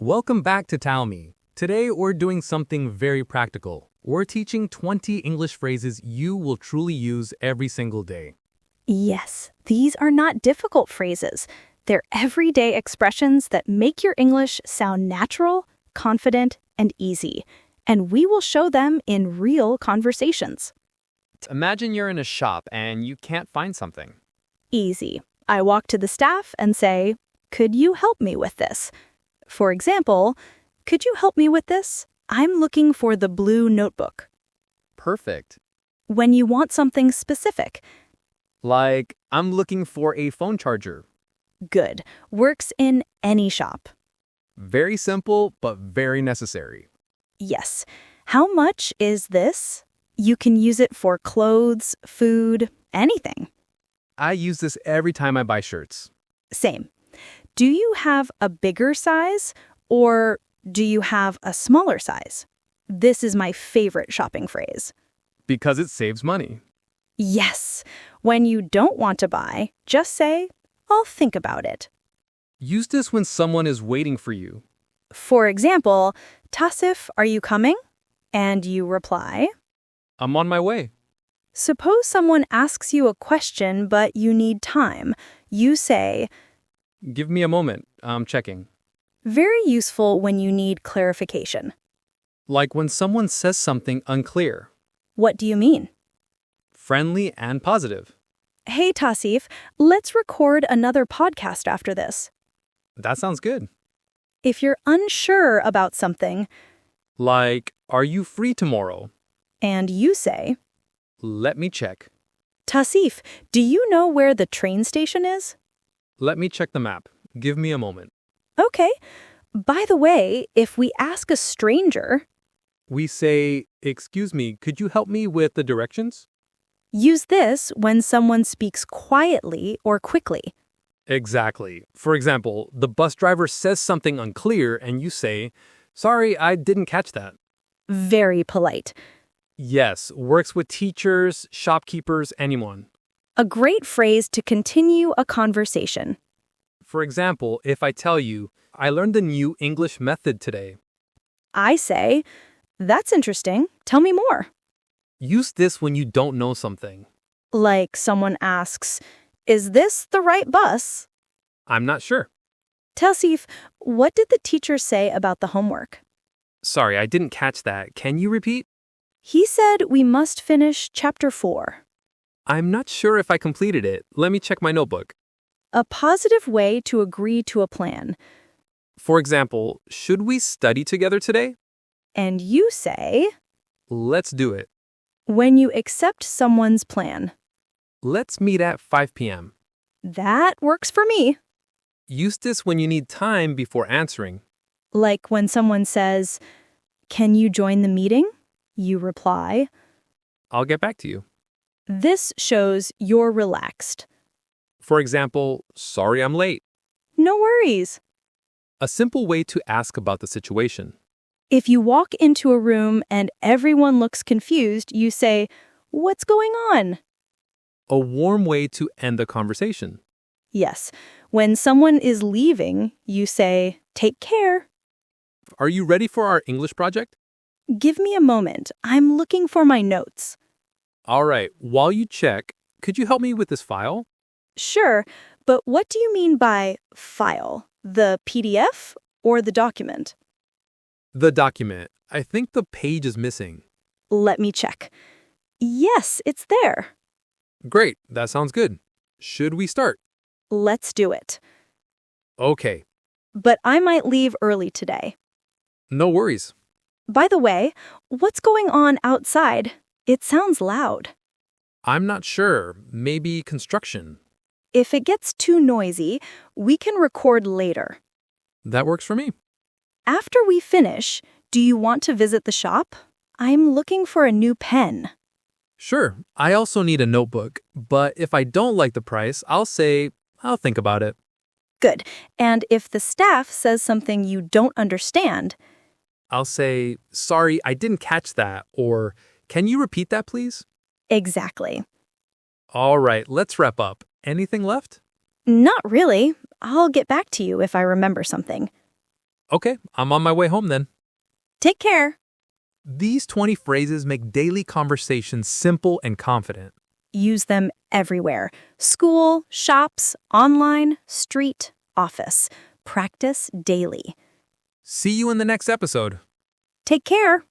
Welcome back to Taumme. Today we're doing something very practical. We're teaching 20 English phrases you will truly use every single day. Yes, these are not difficult phrases. They're everyday expressions that make your English sound natural, confident, and easy. And we will show them in real conversations. Imagine you're in a shop and you can't find something. Easy. I walk to the staff and say, "Could you help me with this?" For example, "Could you help me with this? I'm looking for the blue notebook." Perfect. When you want something specific, Like, I'm looking for a phone charger. good. Works in any shop. Very simple, but very necessary. Yes. How much is this? You can use it for clothes, food, anything. I use this every time I buy shirts. Same. Do you have a bigger size or do you have a smaller size? This is my favorite shopping phrase. Because it saves money. Yes. When you don't want to buy, just say, "I'll think about it." Use this when someone is waiting for you. For example, "Tasif, are you coming?" And you reply. I'm on my way. Suppose someone asks you a question but you need time. You say, Give me a moment. I'm checking. very useful when you need clarification. Like when someone says something unclear. What do you mean? Friendly and positive. Hey, Tasif, let's record another podcast after this. That sounds good. If you're unsure about something Like, are you free tomorrow? and you say, Let me check. "Tasif, do you know where the train station is?" Let me check the map. Give me a moment. Okay. By the way, if we ask a stranger, We say, excuse me, could you help me with the directions? use this when someone speaks quietly or quickly. Exactly. For example, the bus driver says something unclear and you say, sorry, I didn't catch that. Very polite. Yes, works with teachers, shopkeepers, anyone. A great phrase to continue a conversation. For example, if I tell you, I learned the new English method today. I say, "That's interesting. Tell me more." Use this when you don't know something. Like someone asks, "Is this the right bus?" I'm not sure. Tasif, what did the teacher say about the homework? Sorry, I didn't catch that. Can you repeat? He said we must finish chapter 4. I'm not sure if I completed it. Let me check my notebook. A positive way to agree to a plan. For example, should we study together today? And you say, Let's do it. when you accept someone's plan. Let's meet at 5 p.m. That works for me. Use this when you need time before answering. Like when someone says, "Can you join the meeting?" You reply. I'll get back to you. This shows you're relaxed. For example, sorry I'm late. No worries. A simple way to ask about the situation. If you walk into a room and everyone looks confused, you say, "What's going on?" A warm way to end the conversation. Yes. When someone is leaving, you say, "Take care." Are you ready for our English project? Give me a moment. I'm looking for my notes. All right, while you check, could you help me with this file? Sure, but what do you mean by file? The PDF or the document? The document. I think the page is missing. Let me check. Yes, it's there. Great, that sounds good. Should we start? Let's do it. Okay, But I might leave early today. no worries. By the way, what's going on outside? It sounds loud. I'm not sure. Maybe construction. If it gets too noisy, we can record later. That works for me. After we finish, do you want to visit the shop? I'm looking for a new pen. Sure, I also need a notebook, but if I don't like the price, I'll say, I'll think about it. Good. And if the staff says something you don't understand, I'll say, sorry, I didn't catch that, or can you repeat that, please? exactly. All right, let's wrap up. Anything left? Not really. I'll get back to you if I remember something. Okay, I'm on my way home then. Take care. These 20 phrases make daily conversations simple and confident. Use them everywhere. School, shops, online, street, office. Practice daily. See you in the next episode. Take care.